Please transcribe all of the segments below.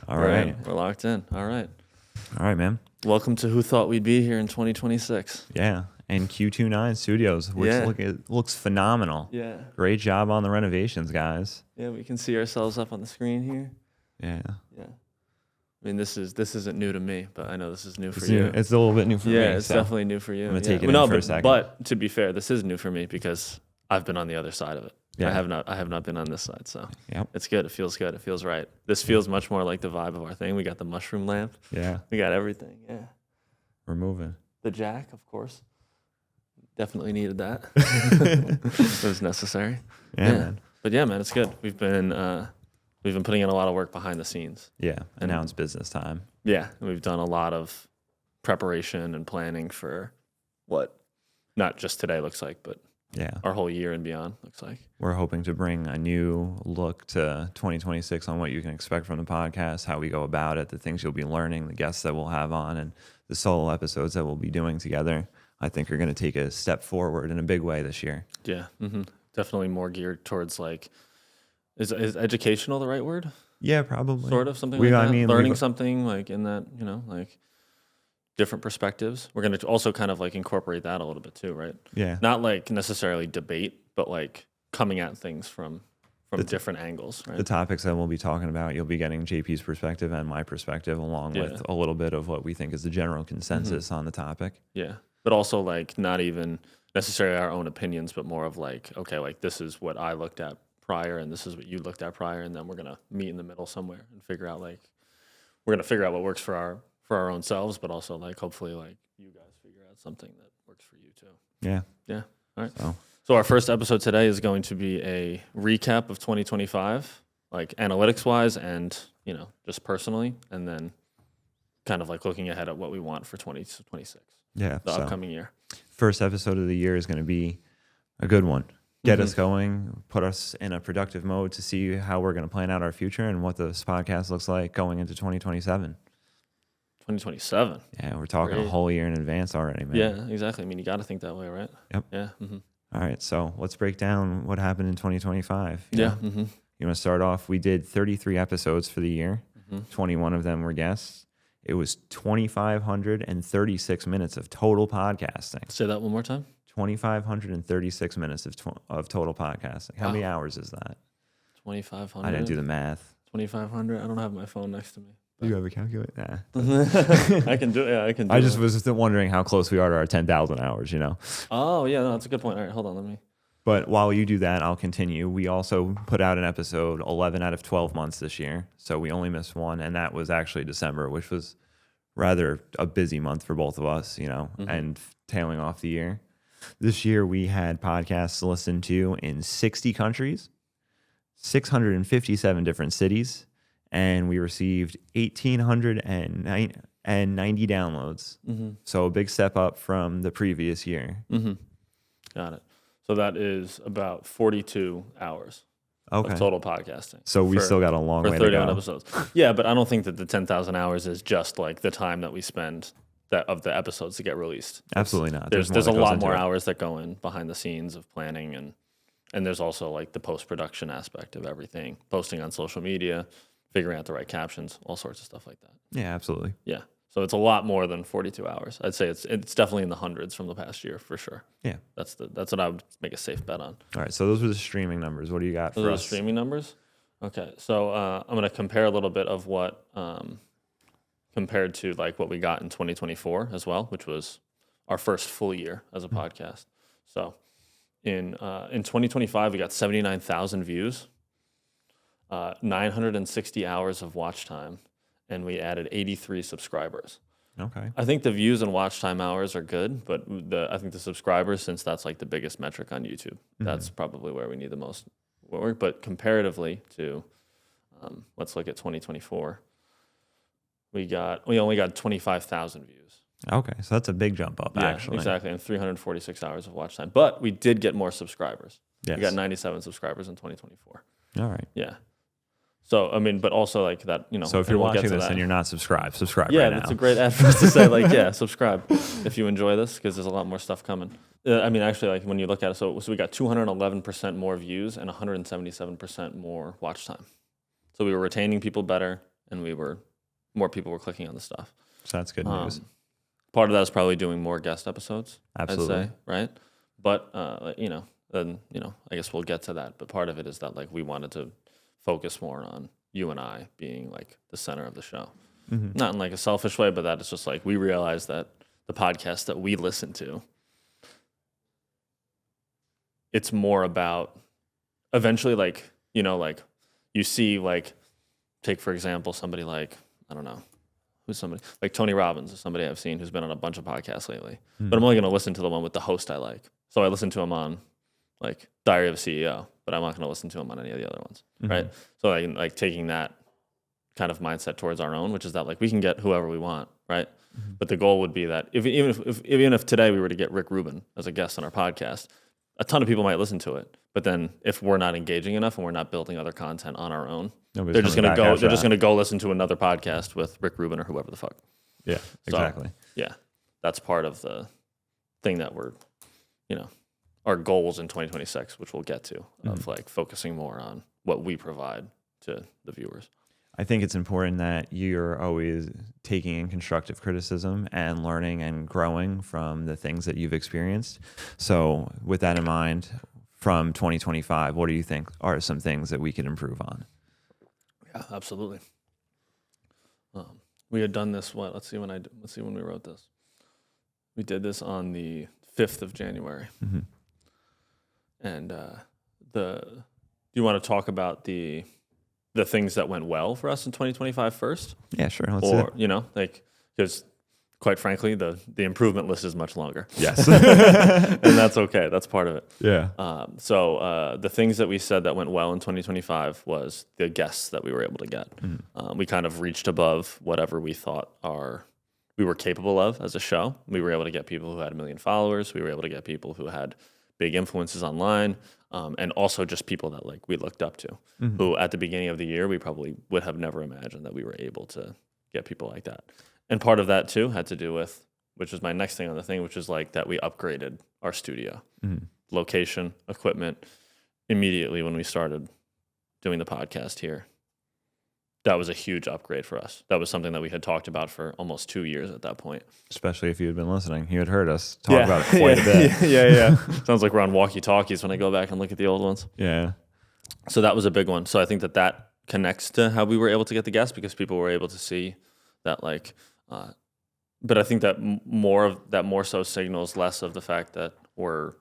All right. We're locked in. All right. All right, man. Welcome to Who Thought We'd Be Here in 2026. Yeah. And Q29 Studios, which looks phenomenal. Yeah. Great job on the renovations, guys. Yeah, we can see ourselves up on the screen here. Yeah. Yeah. I mean, this isn't new to me, but I know this is new for you. It's a little bit new for me. Yeah, it's definitely new for you. I'm going to take it in for a second. But to be fair, this is new for me because I've been on the other side of it. Yeah. I have not been on this side, so Yep. it's good. It feels good. It feels right. This feels much more like the vibe of our thing. We got the mushroom lamp. Yeah. We got everything. Yeah. We're moving. The jack, of course. Definitely needed that. It was necessary. Yeah, man. But yeah, man, it's good. We've been putting in a lot of work behind the scenes. Yeah. And now it's business time. Yeah, we've done a lot of preparation and planning for what not just today looks like, but our whole year and beyond looks like. We're hoping to bring a new look to 2026 on what you can expect from the podcast, how we go about it, the things you'll be learning, the guests that we'll have on, and the solo episodes that we'll be doing together. I think are going to take a step forward in a big way this year. Yeah, definitely more geared towards like, is educational the right word? Yeah, probably. Sort of something like that. I mean, learning something like in that, like different perspectives. We're going to also kind of like incorporate that a little bit too, right? Yeah. Not like necessarily debate, but like coming at things from different angles, right? The topics that we'll be talking about, you'll be getting JP's perspective and my perspective along with a little bit of what we think is the general consensus on the topic. Yeah. But also like not even necessarily our own opinions, but more of like, okay, like this is what I looked at prior and this is what you looked at prior. And then we're going to meet in the middle somewhere and figure out what works for our own selves, but also like hopefully like you guys figure out something that works for you too. Yeah. Yeah. All right. So our first episode today is going to be a recap of 2025, like analytics wise and, just personally, and then kind of like looking ahead at what we want for 2026. Yeah. The upcoming year. First episode of the year is going to be a good one. Get us going, put us in a productive mode to see how we're going to plan out our future and what this podcast looks like going into 2027. 2027. Yeah, we're talking a whole year in advance already, man. Yeah, exactly. I mean, you got to think that way, right? Yep. Yeah. All right, so let's break down what happened in 2025. Yeah. You want to start off? We did 33 episodes for the year. 21 of them were guests. It was 2,536 minutes of total podcasting. Say that one more time. 2,536 minutes of total podcasting. How many hours is that? 2,500. I didn't do the math. 2,500. I don't have my phone next to me. You have a calculator? Nah. I can do it. Yeah, I can do I just was wondering how close we are to our 10,000 hours, Oh, yeah, no, that's a good point. All right, hold on, let me. But while you do that, I'll continue. We also put out an episode 11 out of 12 months this year. So we only missed one, and that was actually December, which was rather a busy month for both of us, and tailing off the year. This year, we had podcasts listened to in 60 countries, 657 different cities, and we received 1,890 downloads. So a big step up from the previous year. Got it. So that is about 42 hours of total podcasting. So we still got a long way to go. For 31 episodes. Yeah, but I don't think that the 10,000 hours is just like the time that we spend of the episodes to get released. Absolutely not. There's a lot more hours that go in behind the scenes of planning and there's also like the post-production aspect of everything, posting on social media, figuring out the right captions, all sorts of stuff like that. Yeah, absolutely. Yeah. So it's a lot more than 42 hours. I'd say it's definitely in the hundreds from the past year for sure. Yeah. That's what I would make a safe bet on. All right. So those were the streaming numbers. What do you got for us? Streaming numbers? Okay. So I'm going to compare a little bit of what compared to like what we got in 2024 as well, which was our first full year as a podcast. So in 2025, we got 79,000 views, 960 hours of watch time, and we added 83 subscribers. Okay. I think the views and watch time hours are good, but I think the subscribers, since that's like the biggest metric on YouTube, that's probably where we need the most work. But comparatively to, let's look at 2024, we only got 25,000 views. Okay, so that's a big jump up, actually. Exactly, and 346 hours of watch time. But we did get more subscribers. Yes. We got 97 subscribers in 2024. All right. Yeah. So, I mean, but also like that, So if you're watching this and you're not subscribed, subscribe right now. Yeah, that's a great ad for us to say, like, yeah, subscribe if you enjoy this, because there's a lot more stuff coming. I mean, actually, like when you look at it, so we got 211% more views and 177% more watch time. So we were retaining people better, and more people were clicking on the stuff. So that's good news. Part of that is probably doing more guest episodes. Absolutely. I'd say, right? But then I guess we'll get to that. But part of it is that like we wanted to focus more on you and I being like the center of the show, not in like a selfish way, but that it's just like we realized that the podcast that we listen to, it's more about eventually like like you see like take for example somebody like I don't know. Who's somebody like Tony Robbins is somebody I've seen who's been on a bunch of podcasts lately, but I'm only going to listen to the one with the host I like. So I listen to him on like Diary of a CEO, but I'm not going to listen to him on any of the other ones, right? So like taking that kind of mindset towards our own, which is that like we can get whoever we want, right? But the goal would be that even if today we were to get Rick Rubin as a guest on our podcast, a ton of people might listen to it. But then if we're not engaging enough and we're not building other content on our own, they're just going to go listen to another podcast with Rick Rubin or whoever the fuck. Yeah, exactly. So, yeah, that's part of the thing that we're, our goals in 2026, which we'll get to, of like focusing more on what we provide to the viewers. I think it's important that you're always taking in constructive criticism and learning and growing from the things that you've experienced. So with that in mind, from 2025, what do you think are some things that we could improve on? Yeah, absolutely. We had done this. Let's see when we wrote this. We did this on the 5th of January. And do you want to talk about the things that went well for us in 2025 first? Yeah, sure. Let's do it. Because quite frankly, the improvement list is much longer. Yes. And that's okay. That's part of it. Yeah. So the things that we said that went well in 2025 was the guests that we were able to get. We kind of reached above whatever we thought we were capable of as a show. We were able to get people who had 1 million followers. We were able to get people who had big influences online, and also just people that like we looked up to, who at the beginning of the year, we probably would have never imagined that we were able to get people like that. And part of that too had to do with, which is my next thing on the thing, which is like that we upgraded our studio, location, equipment immediately when we started doing the podcast here. That was a huge upgrade for us. That was something that we had talked about for almost 2 years at that point. Especially if you had been listening, you had heard us talk about it quite a bit. Yeah. Sounds like we're on walkie-talkies when I go back and look at the old ones. Yeah. So that was a big one. So I think that connects to how we were able to get the guests, because people were able to see that like, but I think that more so signals less of the fact that we're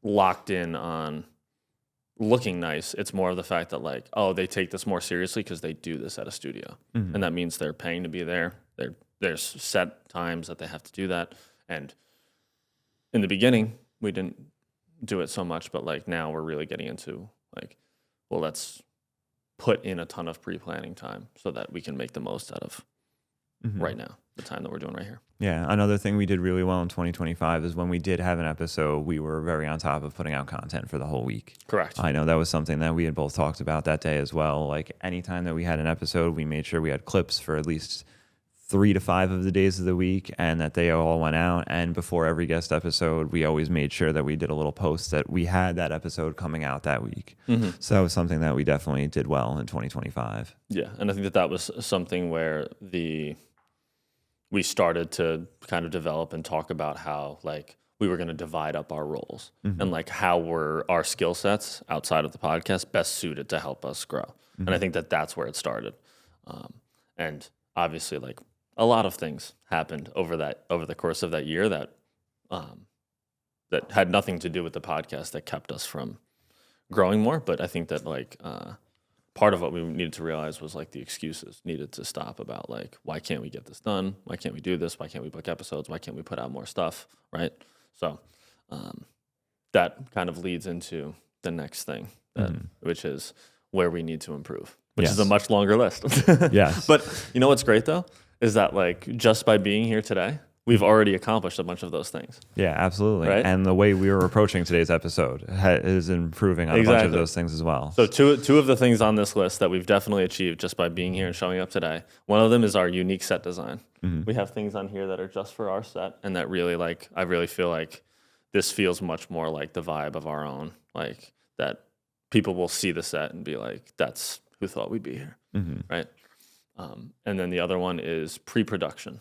locked in on looking nice. It's more of the fact that like, oh, they take this more seriously because they do this at a studio, and that means they're paying to be there. There's set times that they have to do that. And in the beginning, we didn't do it so much, but like now we're really getting into like, well, let's put in a ton of pre-planning time so that we can make the most out of right now, the time that we're doing right here. Yeah. Another thing we did really well in 2025 is when we did have an episode, we were very on top of putting out content for the whole week. Correct. I know that was something that we had both talked about that day as well. Like anytime that we had an episode, we made sure we had clips for at least 3 to 5 of the days of the week, and that they all went out. And before every guest episode, we always made sure that we did a little post that we had that episode coming out that week. So that was something that we definitely did well in 2025. Yeah. And I think that was something where we started to kind of develop and talk about how like we were going to divide up our roles and like how were our skill sets outside of the podcast best suited to help us grow. And I think that's where it started. And obviously like a lot of things happened over the course of that year that had nothing to do with the podcast that kept us from growing more. But I think that like part of what we needed to realize was like the excuses needed to stop about like, why can't we get this done? Why can't we do this? Why can't we book episodes? Why can't we put out more stuff? Right. So that kind of leads into the next thing, which is where we need to improve, which is a much longer list. Yes. But you know what's great though, is that like just by being here today, we've already accomplished a bunch of those things. Yeah, absolutely. Right? And the way we were approaching today's episode is improving on a bunch of those things as well. So two of the things on this list that we've definitely achieved just by being here and showing up today, one of them is our unique set design. We have things on here that are just for our set, and that really like, I really feel like this feels much more like the vibe of our own, like that people will see the set and be like, that's who thought we'd be here, Mm-hmm. right? And then the other one is pre-production,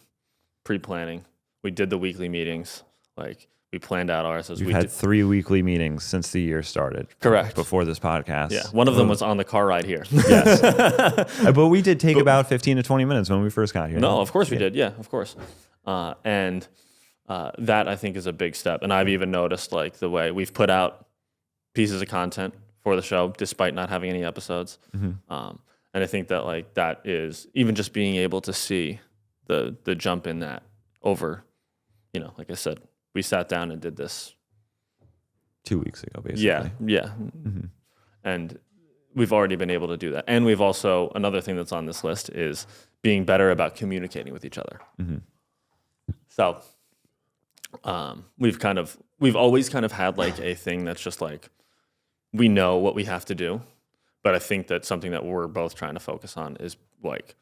pre-planning. We did the weekly meetings. Like we planned out ours as We've we had did. 3 weekly meetings since the year started. Correct. Before this podcast. Yeah, one of them was on the car ride here. Yes. But we did take about 15 to 20 minutes when we first got here. No, of course we did. Yeah, of course. And that I think is a big step. And I've even noticed like the way we've put out pieces of content for the show, despite not having any episodes. And I think that like that is even just being able to see the jump in that over, you know, like I said, we sat down and did this 2 weeks ago, basically. Yeah. And we've already been able to do that. And we've also, another thing that's on this list is being better about communicating with each other. So we've always kind of had like a thing that's just like, we know what we have to do. But I think that something that we're both trying to focus on is like,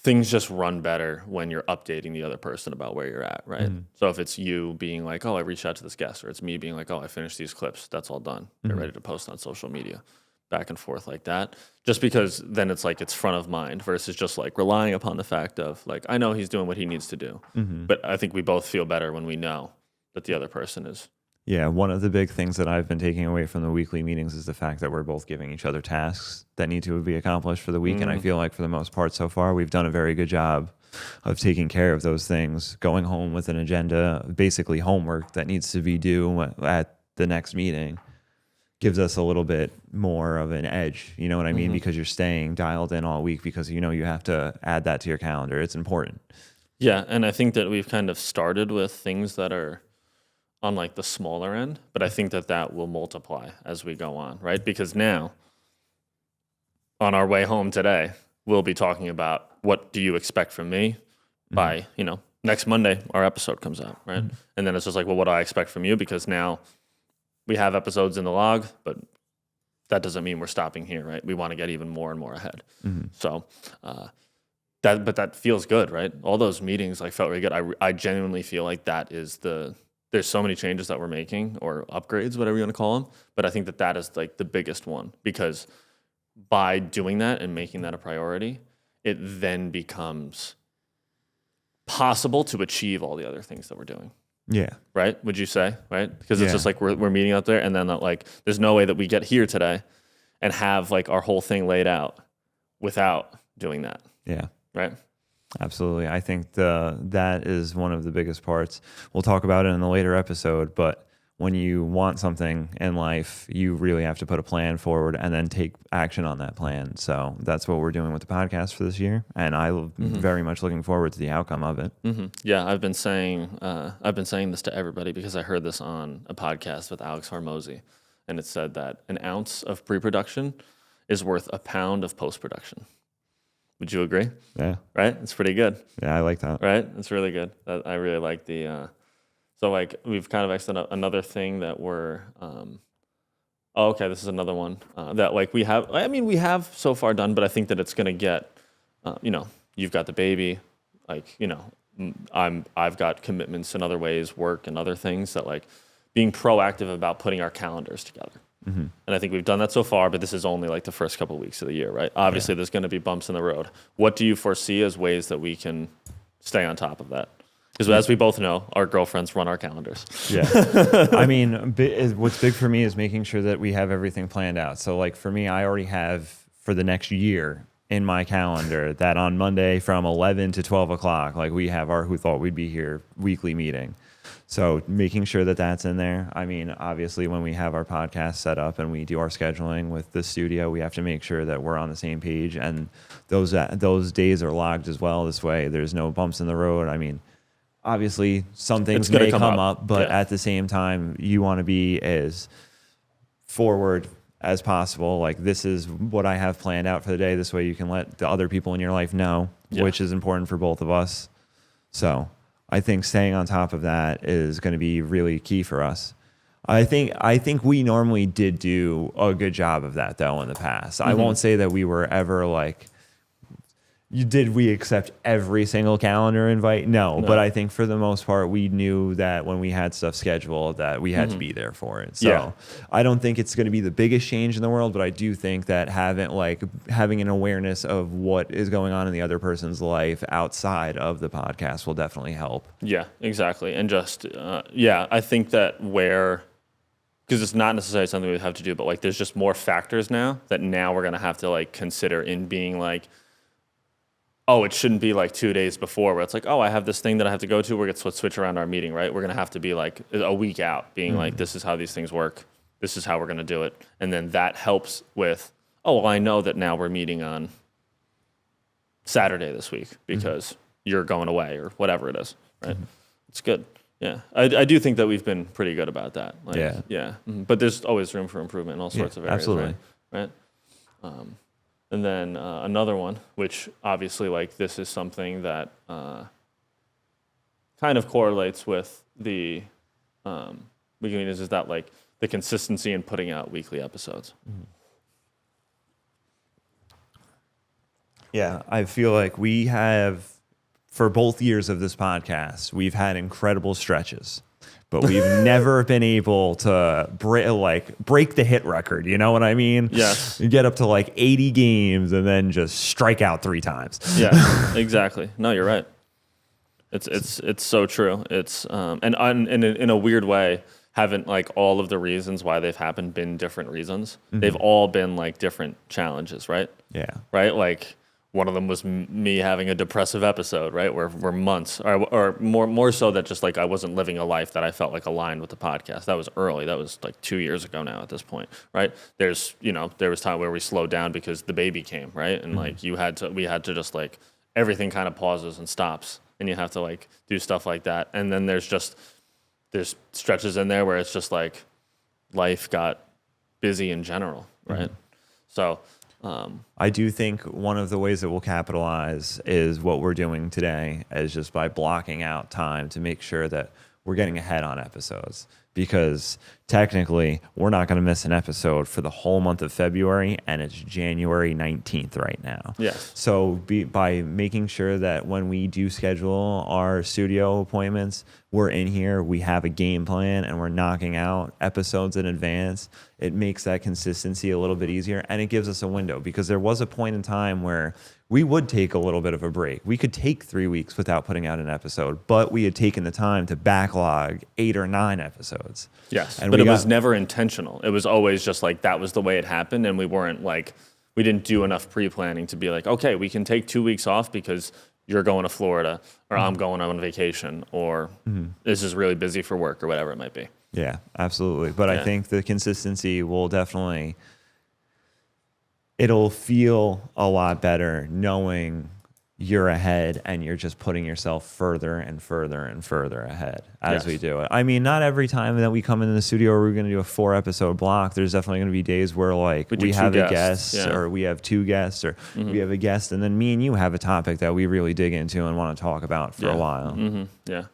things just run better when you're updating the other person about where you're at, right? So if it's you being like, oh, I reached out to this guest, or it's me being like, oh, I finished these clips, that's all done. They're ready to post on social media, back and forth like that. Just because then it's like it's front of mind versus just like relying upon the fact of like, I know he's doing what he needs to do. But I think we both feel better when we know that the other person is. Yeah, one of the big things that I've been taking away from the weekly meetings is the fact that we're both giving each other tasks that need to be accomplished for the week. And I feel like for the most part so far, we've done a very good job of taking care of those things, going home with an agenda, basically homework that needs to be due at the next meeting. Gives us a little bit more of an edge, you know what I mean? Because you're staying dialed in all week because you know you have to add that to your calendar. It's important. Yeah, and I think that we've kind of started with things that are on like the smaller end, but I think that will multiply as we go on, right? Because now, on our way home today, we'll be talking about what do you expect from me by, you know, next Monday our episode comes out, right? And then it's just like, well, what do I expect from you? Because now we have episodes in the log, but that doesn't mean we're stopping here, right? We want to get even more and more ahead. So that feels good, right? All those meetings like felt really good. I genuinely feel like that is there's so many changes that we're making or upgrades, whatever you want to call them. But I think that is like the biggest one because by doing that and making that a priority, it then becomes possible to achieve all the other things that we're doing. Yeah. Right? Would you say? Right? Because it's just like we're meeting out there and then like there's no way that we get here today and have like our whole thing laid out without doing that. Yeah. Right? Absolutely. I think that is one of the biggest parts. We'll talk about it in a later episode, but when you want something in life, you really have to put a plan forward and then take action on that plan. So that's what we're doing with the podcast for this year. And I'm very much looking forward to the outcome of it. Yeah, I've been saying this to everybody because I heard this on a podcast with Alex Hormozy, and it said that an ounce of pre-production is worth a pound of post-production. Would you agree? Yeah. Right? It's pretty good. Yeah, I like that. Right? It's really good. I really like the... So, like, we've kind of extended another thing that we're... this is another one that, like, we have so far done, but I think that it's going to get... you've got the baby. Like, I've got commitments in other ways, work and other things that, like, being proactive about putting our calendars together. And I think we've done that so far, but this is only like the first couple of weeks of the year, right? Obviously, there's going to be bumps in the road. What do you foresee as ways that we can stay on top of that? Because as we both know, our girlfriends run our calendars. Yeah. I mean, what's big for me is making sure that we have everything planned out. So like for me, I already have for the next year in my calendar that on Monday from 11 to 12 o'clock, like we have our Who Thought We'd Be Here weekly meeting. So making sure that that's in there. I mean, obviously, when we have our podcast set up and we do our scheduling with the studio, we have to make sure that we're on the same page. And those days are logged as well. This way, there's no bumps in the road. I mean, obviously, some things may come up, but at the same time, you want to be as forward as possible. Like, this is what I have planned out for the day. This way you can let the other people in your life know, which is important for both of us. So I think staying on top of that is going to be really key for us. I think we normally did do a good job of that, though, in the past. I won't say that we were ever like Did we accept every single calendar invite? No, but I think for the most part, we knew that when we had stuff scheduled that we had to be there for it. So I don't think it's going to be the biggest change in the world, but I do think that having an awareness of what is going on in the other person's life outside of the podcast will definitely help. Yeah, exactly. And just, I think that because it's not necessarily something we have to do, but like there's just more factors now that now we're going to have to like consider in being like, oh, it shouldn't be like 2 days before where it's like, oh, I have this thing that I have to go to. We're going to switch around our meeting, right? We're going to have to be like a week out being like, this is how these things work. This is how we're going to do it. And then that helps with, oh, well, I know that now we're meeting on Saturday this week because you're going away or whatever it is, right? It's good. Yeah. I do think that we've been pretty good about that. Like, yeah. But there's always room for improvement in all sorts of areas. Absolutely. Right? And then another one, which obviously like this is something that kind of correlates with the is that like the consistency in putting out weekly episodes. Yeah, I feel like we have, for both years of this podcast, we've had incredible stretches. But we've never been able to break the hit record. You know what I mean? Yes. You get up to like 80 games and then just strike out 3 times. Yeah, exactly. No, you're right. It's so true. It's and in a weird way, haven't like all of the reasons why they've happened been different reasons. They've all been like different challenges, right? Yeah. Right. Like one of them was me having a depressive episode, right? Where months, or more so that just like I wasn't living a life that I felt like aligned with the podcast. That was early. That was like 2 years ago now at this point, right? There was time where we slowed down because the baby came, right? And like we had to just like everything kind of pauses and stops, and you have to like do stuff like that. And then there's stretches in there where it's just like life got busy in general, right? So. I do think one of the ways that we'll capitalize is what we're doing today, is just by blocking out time to make sure that we're getting ahead on episodes, because technically we're not going to miss an episode for the whole month of February, and it's January 19th right now. Yes. So by making sure that when we do schedule our studio appointments, we're in here, we have a game plan, and we're knocking out episodes in advance, it makes that consistency a little bit easier, and it gives us a window, because there was a point in time where we would take a little bit of a break. We could take 3 weeks without putting out an episode, but we had taken the time to backlog 8 or 9 episodes. Yes, and but it was never intentional. It was always just like that was the way it happened, and we didn't do enough pre-planning to be like, okay, we can take 2 weeks off because you're going to Florida, or I'm going on vacation, or this is really busy for work, or whatever it might be. Yeah, absolutely. But I think the consistency will definitely, it'll feel a lot better knowing you're ahead and you're just putting yourself further and further and further ahead as we do it. I mean, not every time that we come into the studio we're going to do a 4-episode block. There's definitely going to be days where like we have a guest, or we have 2 guests, or we have a guest, and then me and you have a topic that we really dig into and want to talk about for a while. Yeah.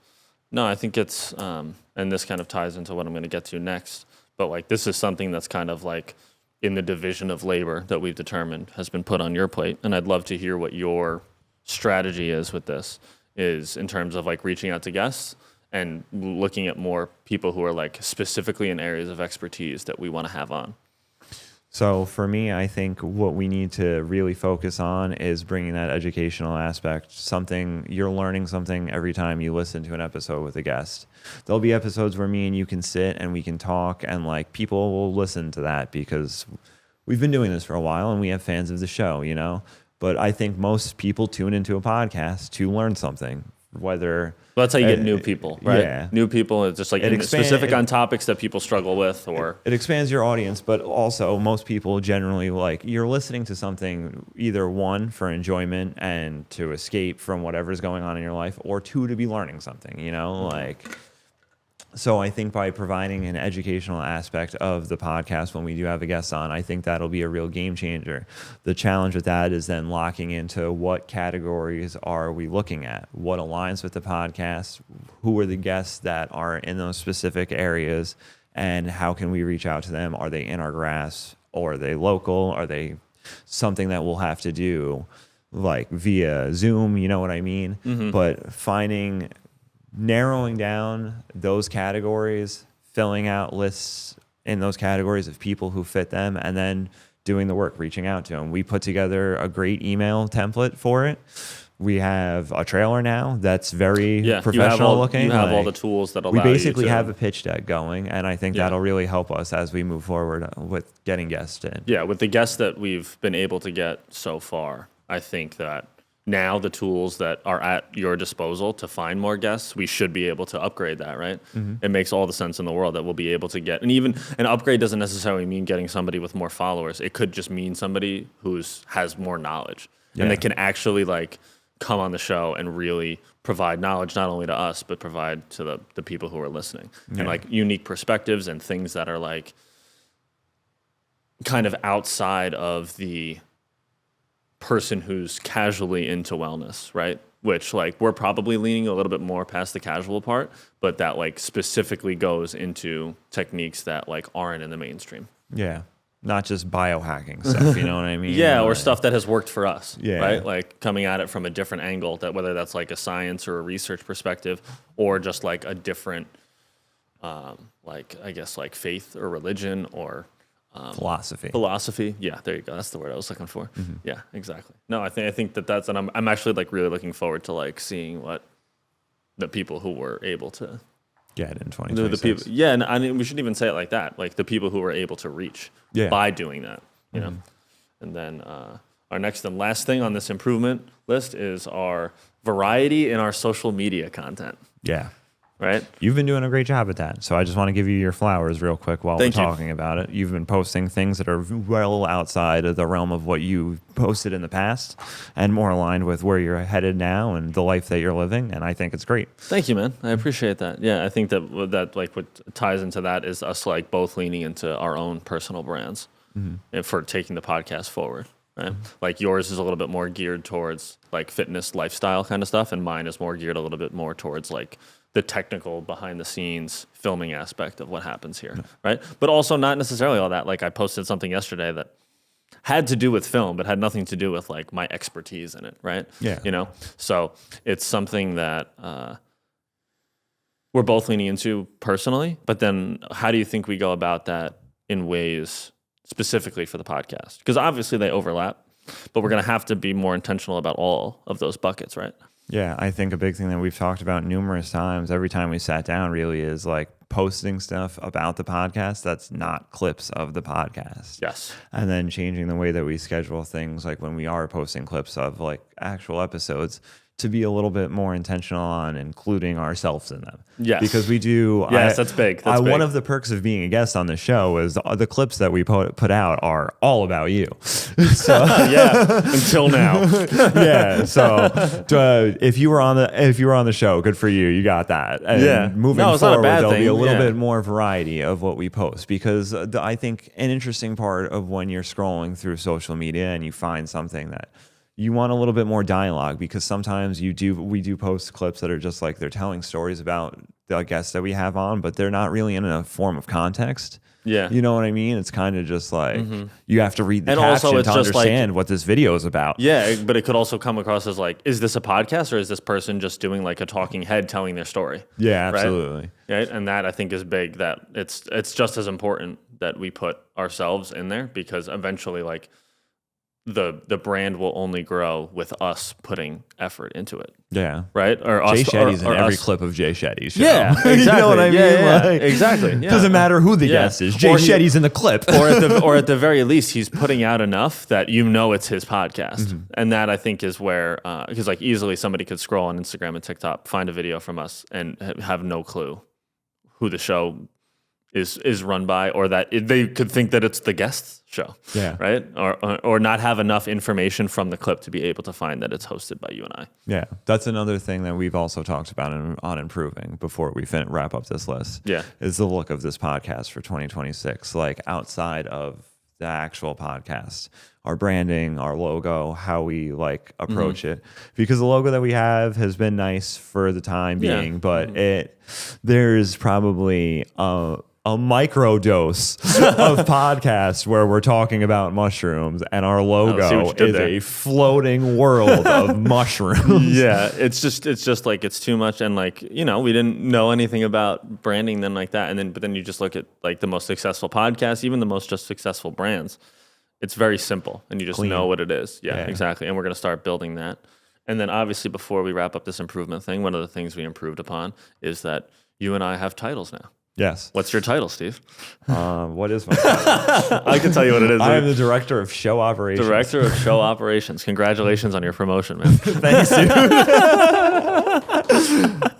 No, I think it's, and this kind of ties into what I'm going to get to next, but like this is something that's kind of like in the division of labor that we've determined has been put on your plate. And I'd love to hear what your strategy is with this, is in terms of like reaching out to guests and looking at more people who are like specifically in areas of expertise that we want to have on. So for me, I think what we need to really focus on is bringing that educational aspect. You're learning something every time you listen to an episode with a guest. There'll be episodes where me and you can sit and we can talk, and like people will listen to that because we've been doing this for a while and we have fans of the show, you know? But I think most people tune into a podcast to learn something, whether... Well, that's how you get new people, right? Yeah. New people, it's just like specific on topics that people struggle with, or... It expands your audience, but also most people generally, like, you're listening to something either 1, for enjoyment and to escape from whatever's going on in your life, or 2, to be learning something, you know? Like... So I think by providing an educational aspect of the podcast when we do have a guest on, I think that'll be a real game changer. The challenge with that is then locking into what categories are we looking at, what aligns with the podcast, who are the guests that are in those specific areas, and how can we reach out to them? Are they in our grasp, or are they local? Are they something that we'll have to do? like via Zoom, you know what I mean? But narrowing down those categories, filling out lists in those categories of people who fit them, and then doing the work, reaching out to them. We put together a great email template for it. We have a trailer now that's very professional looking. You have all the tools that allow we basically you to, have a pitch deck going, and I think that'll really help us as we move forward with getting guests in. Yeah, with the guests that we've been able to get so far, I think that now the tools that are at your disposal to find more guests, we should be able to upgrade that, right? It makes all the sense in the world that we'll be able to get, and even an upgrade doesn't necessarily mean getting somebody with more followers. It could just mean somebody has more knowledge and they can actually like come on the show and really provide knowledge not only to us but provide to the people who are listening and like unique perspectives and things that are like kind of outside of the person who's casually into wellness, right? Which like we're probably leaning a little bit more past the casual part, but that like specifically goes into techniques that like aren't in the mainstream. Yeah. Not just biohacking stuff, you know what I mean? Yeah, or stuff that has worked for us, right? Like coming at it from a different angle, that whether that's like a science or a research perspective, or just like a different, like I guess like faith or religion or philosophy. Yeah, there you go. That's the word I was looking for. Yeah, exactly. No, I think that's, and I'm actually like really looking forward to like seeing what the people who were able to get in 2026. The people, yeah, and I mean, we shouldn't even say it like that. Like the people who were able to reach by doing that, you know. And then our next and last thing on this improvement list is our variety in our social media content. Yeah. Right? You've been doing a great job at that. So I just want to give you your flowers real quick while we're talking about it. You've been posting things that are well outside of the realm of what you posted in the past and more aligned with where you're headed now and the life that you're living. And I think it's great. Thank you, man. I appreciate that. Yeah, I think that like what ties into that is us like both leaning into our own personal brands and for taking the podcast forward. Right? Like yours is a little bit more geared towards like fitness, lifestyle kind of stuff, and mine is more geared a little bit more towards like the technical behind the scenes filming aspect of what happens here, right? But also not necessarily all that. Like I posted something yesterday that had to do with film, but had nothing to do with like my expertise in it, right? Yeah. You know, so it's something that we're both leaning into personally, but then how do you think we go about that in ways specifically for the podcast? Because obviously they overlap, but we're going to have to be more intentional about all of those buckets, right? Yeah, I think a big thing that we've talked about numerous times, every time we sat down really is like posting stuff about the podcast that's not clips of the podcast. Yes. And then changing the way that we schedule things, like when we are posting clips of like actual episodes, to be a little bit more intentional on including ourselves in them. Yes. Because we do. Yes, that's big. That's big. One of the perks of being a guest on the show is the clips that we put out are all about you. So yeah, until now. Yeah. So if you were on the show, good for you. You got that. And moving forward, there'll be a little bit more variety of what we post, because I think an interesting part of when you're scrolling through social media and you find something that you want a little bit more dialogue, because sometimes we do post clips that are just like they're telling stories about the guests that we have on, but they're not really in a form of context. Yeah. You know what I mean? It's kind of just like you have to read the and caption also it's to just understand like, what this video is about. Yeah, but it could also come across as like, is this a podcast or is this person just doing like a talking head telling their story? Yeah, absolutely. Right? And that I think is big, that it's just as important that we put ourselves in there, because eventually like the brand will only grow with us putting effort into it. Yeah. Right? Or Jay us, Shetty's or in every us. clip of Jay Shetty's show. Yeah, exactly. You know what I mean? Yeah, Like, exactly. Yeah. Doesn't matter who the guest is. Jay Shetty's in the clip. or at the very least, he's putting out enough that you know it's his podcast. And that I think is where, because like easily somebody could scroll on Instagram and TikTok, find a video from us and have no clue who the show is run by, or that they could think that it's the guest's show, right? Or not have enough information from the clip to be able to find that it's hosted by you and I. Yeah, that's another thing that we've also talked about on improving before we wrap up this list. Yeah, is the look of this podcast for 2026, like outside of the actual podcast, our branding, our logo, how we like approach it, because the logo that we have has been nice for the time being, but there's probably a micro dose of podcast where we're talking about mushrooms, and our logo is a floating world of mushrooms. Yeah, it's just like it's too much, and like we didn't know anything about branding then like that, but then you just look at like the most successful podcasts, even the most just successful brands. It's very simple, and you just know what it is. Yeah, exactly. And we're gonna start building that, and then obviously before we wrap up this improvement thing, one of the things we improved upon is that you and I have titles now. Yes. What's your title, Steve? What is my title? I can tell you what it is. I am the director of show operations. Director of show operations. Congratulations on your promotion, man. Thanks, dude.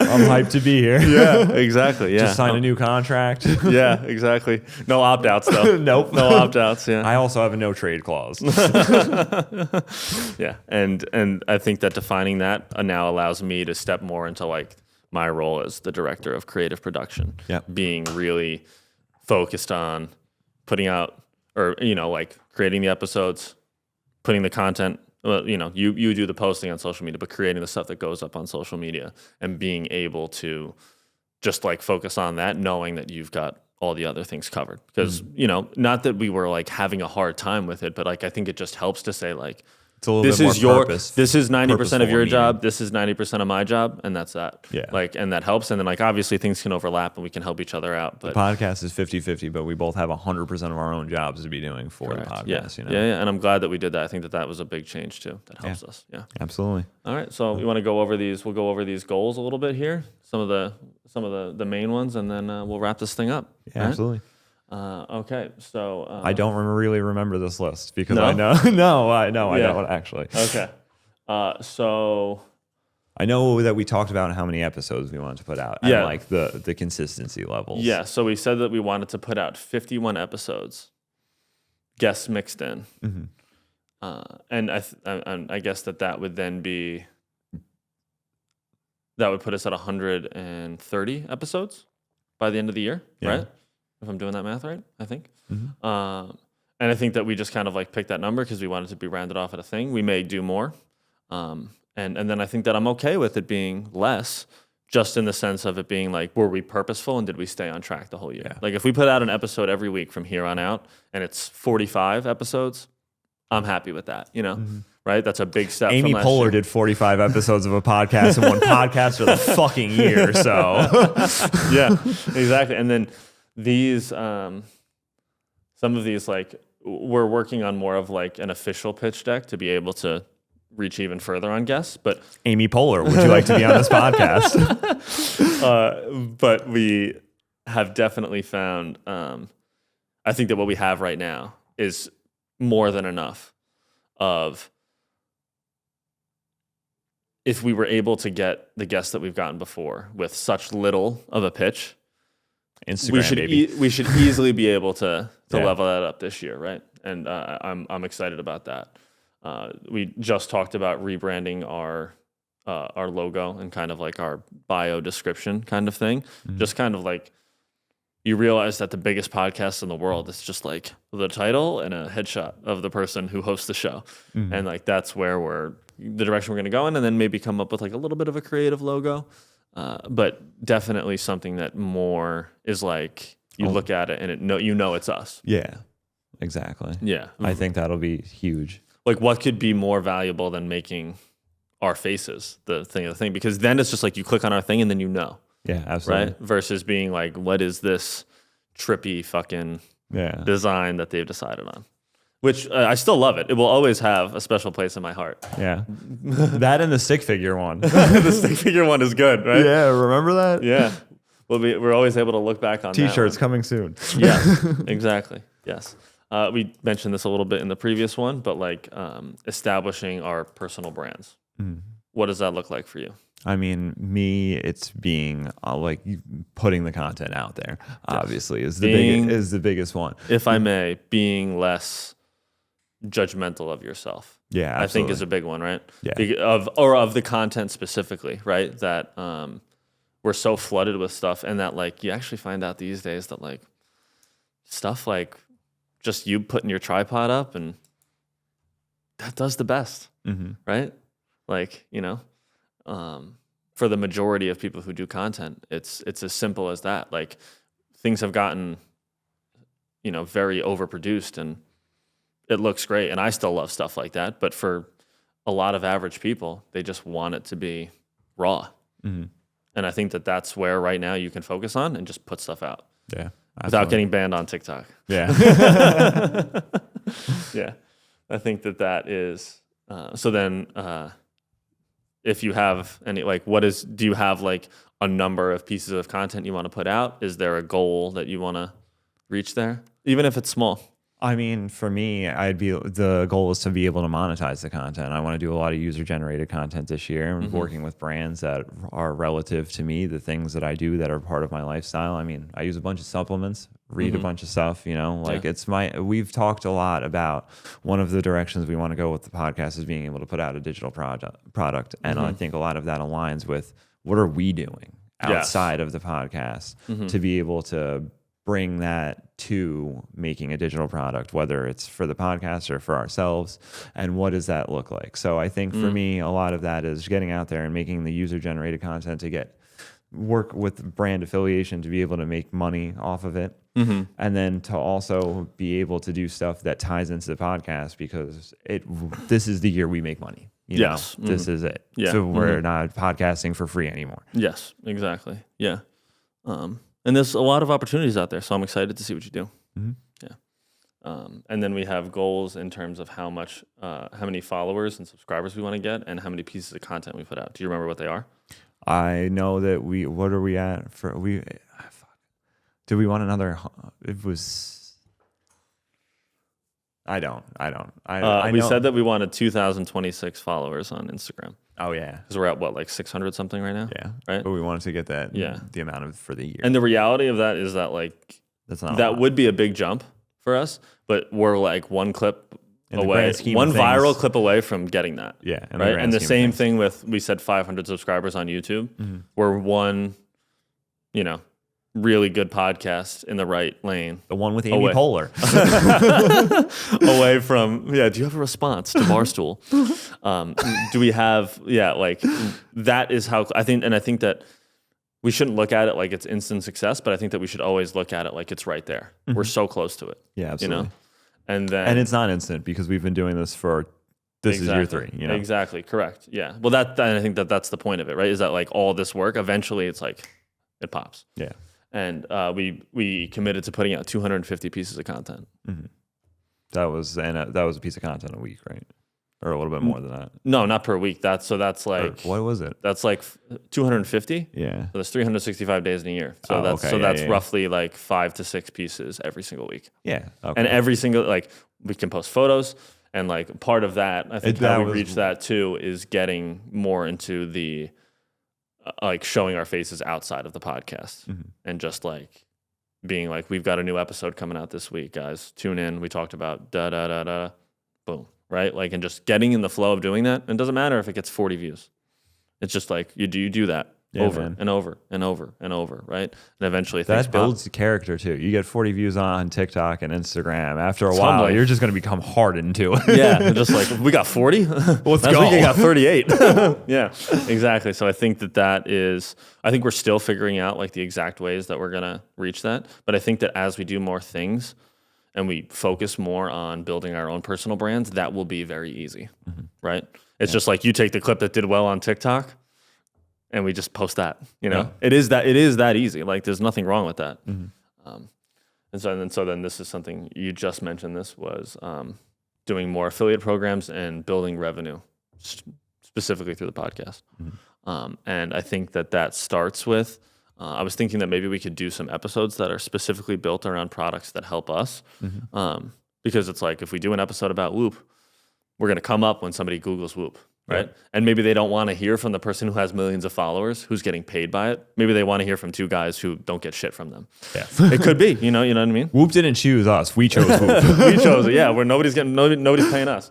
I'm hyped to be here. Yeah, exactly. Yeah. Just sign a new contract. Yeah, exactly. No opt-outs, though. Nope. No opt-outs, yeah. I also have a no trade clause. Yeah, and I think that defining that now allows me to step more into like my role as the director of creative production, being really focused on putting out or like creating the episodes, putting the content. Well, you do the posting on social media, but creating the stuff that goes up on social media and being able to just like focus on that, knowing that you've got all the other things covered. Because not that we were like having a hard time with it, but like I think it just helps to say like, it's a little bit more purpose. This is 90% of your job. This is 90% of my job, and that's that. Yeah. Like, and that helps. And then like obviously things can overlap, and we can help each other out. But the podcast is 50-50, but we both have 100% of our own jobs to be doing for the podcast. Yeah. And I'm glad that we did that. I think that was a big change too. That helps us. Yeah. Absolutely. All right. So we want to go over these. We'll go over these goals a little bit here. Some of the main ones, and then we'll wrap this thing up. Yeah, right? Absolutely. Okay, so I don't really remember this list because no? I know. I don't actually. Okay, so I know that we talked about how many episodes we wanted to put out, and like the consistency levels. Yeah, so we said that we wanted to put out 51 episodes, guests mixed in, and I guess that would then be that would put us at 130 episodes by the end of the year, right? If I'm doing that math right, I think. Mm-hmm. And I think that we just kind of like picked that number because we wanted to be rounded off at a thing. We may do more. And then I think that I'm okay with it being less, just in the sense of it being like, were we purposeful and did we stay on track the whole year? Yeah. Like if we put out an episode every week from here on out and it's 45 episodes, I'm happy with that, Mm-hmm. Right? That's a big step. Amy Poehler did 45 episodes of a podcast and one podcast for the fucking year. So yeah, exactly. And then these, some of these, like we're working on more of like an official pitch deck to be able to reach even further on guests. But Amy Poehler, would you like to be on this podcast? But we have definitely found, I think that what we have right now is more than enough of, if we were able to get the guests that we've gotten before with such little of a pitch, Instagram, we should easily be able to level that up this year, right? And I'm excited about that. We just talked about rebranding our logo and kind of like our bio description kind of thing. Mm-hmm. Just kind of like you realize that the biggest podcast in the world is just like the title and a headshot of the person who hosts the show, and like that's where the direction we're going to go in, and then maybe come up with like a little bit of a creative logo. But definitely something that more is like you look at it and it's us. Yeah, exactly. Yeah, I think that'll be huge. Like what could be more valuable than making our faces the thing? Because then it's just like you click on our thing and then Yeah, absolutely. Right? Versus being like, what is this trippy fucking design that they've decided on? Which I still love it. It will always have a special place in my heart. Yeah. That and the stick figure one. The stick figure one is good, right? Yeah, remember that? Yeah. We're always able to look back on T-shirts coming soon. Yeah, exactly. Yes. We mentioned this a little bit in the previous one, but like establishing our personal brands. Mm. What does that look like for you? I mean, it's being like putting the content out there. Yes. Obviously, is the biggest one. If I may, being less judgmental of yourself. Yeah, absolutely. I think is a big one, right? Yeah. Of the content specifically, right? That we're so flooded with stuff, and that like you actually find out these days that like stuff like just you putting your tripod up and that does the best, right? Like for the majority of people who do content, it's as simple as that. Like things have gotten, very overproduced, and it looks great. And I still love stuff like that. But for a lot of average people, they just want it to be raw. Mm-hmm. And I think that that's where right now you can focus on and just put stuff out. Yeah. Without getting banned on TikTok. Yeah. Yeah. I think that is, so then if you have any, like, do you have like a number of pieces of content you want to put out? Is there a goal that you want to reach there? Even if it's small. I mean, for me, the goal is to be able to monetize the content. I want to do a lot of user-generated content this year, and working with brands that are relative to me, the things that I do that are part of my lifestyle. I mean, I use a bunch of supplements, read a bunch of stuff, we've talked a lot about one of the directions we want to go with the podcast is being able to put out a digital product. And I think a lot of that aligns with what are we doing outside of the podcast to be able to bring that to making a digital product, whether it's for the podcast or for ourselves, and what does that look like? So I think for me, a lot of that is getting out there and making the user-generated content to work with brand affiliation to be able to make money off of it. And then to also be able to do stuff that ties into the podcast, because this is the year we make money. This is it. Yeah. So we're not podcasting for free anymore. Yes, exactly. Yeah. And there's a lot of opportunities out there, so I'm excited to see what you do. Yeah. And then we have goals in terms of how many followers and subscribers we want to get, and how many pieces of content we put out. Do you remember what they are? I know that what are we at for? Do we want another? It was. I don't. We said that we wanted 2,026 followers on Instagram. Oh yeah, because we're at what, like 600 something right now. Yeah, right. But we wanted to get that. Yeah. The amount of for the year. And the reality of that is that that would be a big jump for us, but we're like one clip away, one viral clip away from getting that. Yeah, right. And the same thing we said 500 subscribers on YouTube. We're one, really good podcast in the right lane. The one with Amy Poehler. Away from, do you have a response to Barstool? Do we have, that is how I think that we shouldn't look at it like it's instant success, but I think that we should always look at it like it's right there. We're so close to it. Yeah, absolutely. And it's not instant because we've been doing this is year 3, Exactly, correct. Yeah. Well, I think that's the point of it, right? Is that like all this work, eventually it's like, it pops. Yeah. And we committed to putting out 250 pieces of content. That was a piece of content a week, right? Or a little bit more than that. No, not per week. That's like, what was it? That's like 250. Yeah. So there's 365 days in a year. So that's roughly like 5 to 6 pieces every single week. Yeah. Okay. And every single, we can post photos, and like part of that, I think how we reach that too is getting more into the showing our faces outside of the podcast, and just like being like, we've got a new episode coming out this week, guys. Tune in. We talked about boom, right? Like, and just getting in the flow of doing that. And it doesn't matter if it gets 40 views. It's just like you do that over and over and over and over, right? And eventually that builds character too. You get 40 views on TikTok and Instagram. After a while, you're just going to become hardened to it. Yeah, just like, we got 40? Let's go. Last week I got 38. Yeah, exactly. So I think I think we're still figuring out like the exact ways that we're going to reach that. But I think that as we do more things and we focus more on building our own personal brands, that will be very easy, right? It's just like you take the clip that did well on TikTok, and we just post that, It is that easy. Like, there's nothing wrong with that. And so then this is something you just mentioned. This was doing more affiliate programs and building revenue specifically through the podcast. And I think that starts with, I was thinking that maybe we could do some episodes that are specifically built around products that help us. Because it's like, if we do an episode about Whoop, we're going to come up when somebody Googles Whoop. Right. And maybe they don't want to hear from the person who has millions of followers who's getting paid by it. Maybe they want to hear from 2 guys who don't get shit from them. Yeah. It could be, you know what I mean? Whoop didn't choose us. We chose Whoop. We chose it. Yeah. Where nobody's paying us.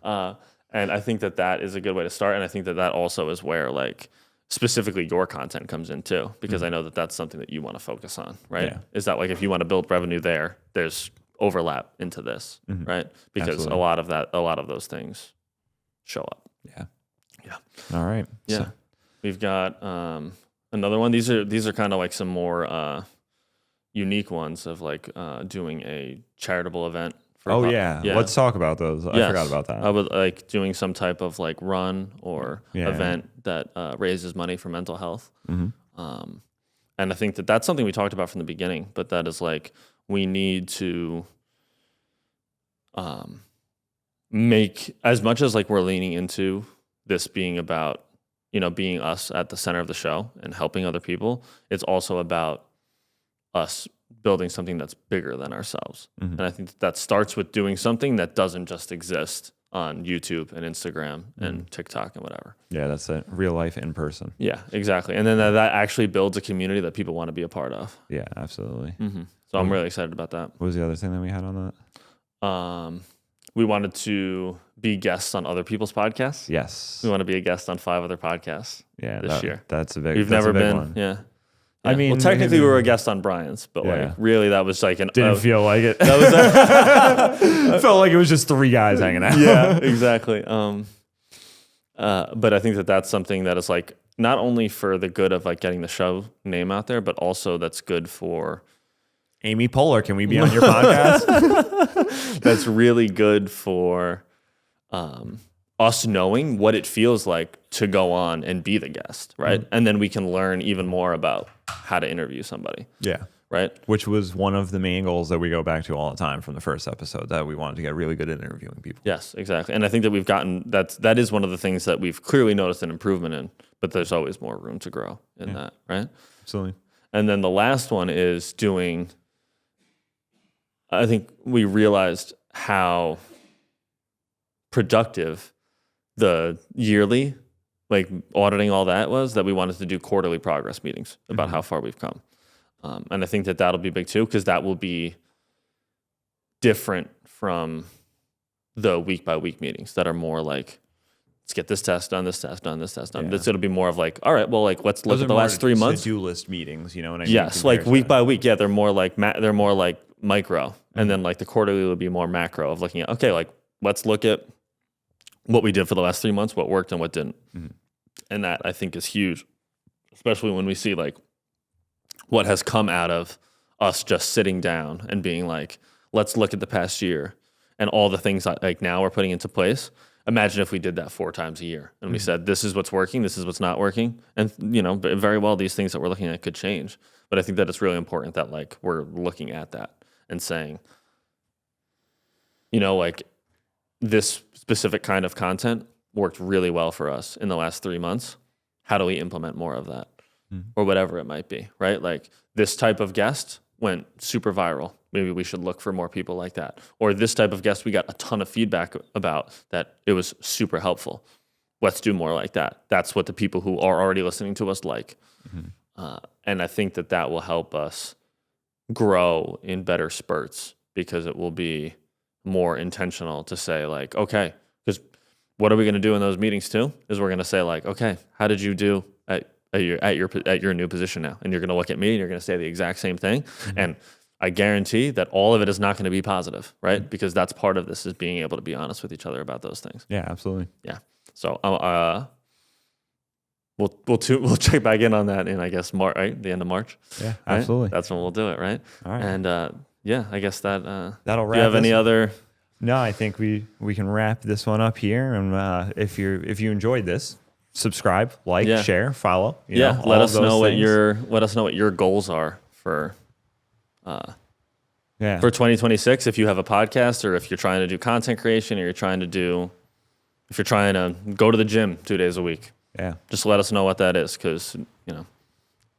And I think that is a good way to start. And I think that also is where like specifically your content comes in too, because I know that that's something that you want to focus on, right? Yeah. Is that like, if you want to build revenue there's overlap into this, right? Because Absolutely. a lot of those things show up. Yeah. Yeah. All right. Yeah. So. We've got another one. These are kind of like some more unique ones of like doing a charitable event. Oh yeah. Let's talk about those. I forgot about that. I would like doing some type of like run or event that raises money for mental health. And I think that that's something we talked about from the beginning, but that is like, we need to make, as much as like we're leaning into this being about, you know, being us at the center of the show and helping other people, it's also about us building something that's bigger than ourselves. And I think that starts with doing something that doesn't just exist on YouTube and Instagram and TikTok and whatever. Yeah, that's it. Real life in person. Yeah, exactly. And then that actually builds a community that people want to be a part of. Yeah, absolutely. So I'm really excited about that. What was the other thing that we had on that? We wanted to be guests on other people's podcasts. Yes. We want to be a guest on 5 other podcasts this year. That's a big We've never been. One. Yeah. I mean, well, technically we were a guest on Brian's, but like really that was like didn't feel like it. That was it felt like it was just 3 guys hanging out. Yeah, exactly. But I think that that's something that is like not only for the good of like getting the show name out there, but also that's good for Amy Poehler. Can we be on your podcast? That's really good for us knowing what it feels like to go on and be the guest, right? And then we can learn even more about how to interview somebody. Yeah. Right? Which was one of the main goals that we go back to all the time from the first episode, that we wanted to get really good at interviewing people. Yes, exactly. And I think that we've gotten, that is one of the things that we've clearly noticed an improvement in, but there's always more room to grow in that, right? Absolutely. And then the last one is doing, I think we realized how productive the yearly, like auditing all that was, that we wanted to do quarterly progress meetings about how far we've come. And I think that that'll be big too, because that will be different from the week by week meetings that are more like, let's get this test done, this test done, this test done. This it'll be more of like, all right, well, like let's look at the last 3 months. To-do list meetings, you know what I mean? Yes, like week by week. Yeah, they're more like micro, and then like the quarterly will be more macro of looking at, okay, like let's look at what we did for the last 3 months, what worked and what didn't, and that I think is huge, especially when we see like what has come out of us just sitting down and being like, let's look at the past year and all the things that like now we're putting into place. Imagine if we did that 4 times a year and we said, this is what's working, this is what's not working. And, you know, very well, these things that we're looking at could change. But I think that it's really important that like we're looking at that and saying, you know, like this specific kind of content worked really well for us in the last 3 months. How do we implement more of that? Or whatever it might be, right? Like this type of guest went super viral. Maybe we should look for more people like that. Or this type of guest we got a ton of feedback about that it was super helpful. Let's do more like that. That's what the people who are already listening to us like. And I think that that will help us grow in better spurts, because it will be more intentional to say like, okay, because what are we going to do in those meetings too? Is we're going to say like, okay, how did you do at your new position now? And you're going to look at me and you're going to say the exact same thing. And I guarantee that all of it is not going to be positive, right? Because that's part of this, is being able to be honest with each other about those things. Yeah, absolutely. Yeah. So we'll check back in on that in, I guess, right? The end of March. Yeah, right? absolutely. That's when we'll do it, right? All right. And yeah, I guess that'll wrap. Do you have any other? No, I think we can wrap this one up here. And if you enjoyed this, subscribe, like, share, follow. Let us know what your goals are for 2026. If you have a podcast, or if you're trying to do content creation, or if you're trying to go to the gym 2 days a week. Yeah. Just let us know what that is, because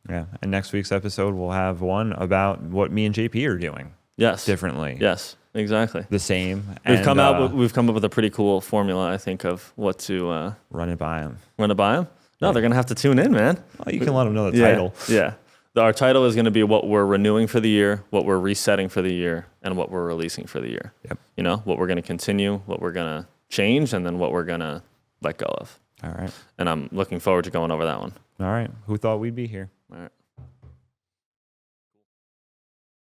Yeah. And next week's episode we'll have one about what me and JP are doing. Yes. Differently. Yes. Exactly. The same. We've come up with a pretty cool formula, I think, of what to run it by them. Run it by them? No, they're gonna have to tune in, man. Oh, you can let them know the title. Yeah. Our title is going to be what we're renewing for the year, what we're resetting for the year, and what we're releasing for the year. Yep. You know, what we're going to continue, what we're going to change, and then what we're going to let go of. All right. And I'm looking forward to going over that one. All right. Who thought we'd be here? All right.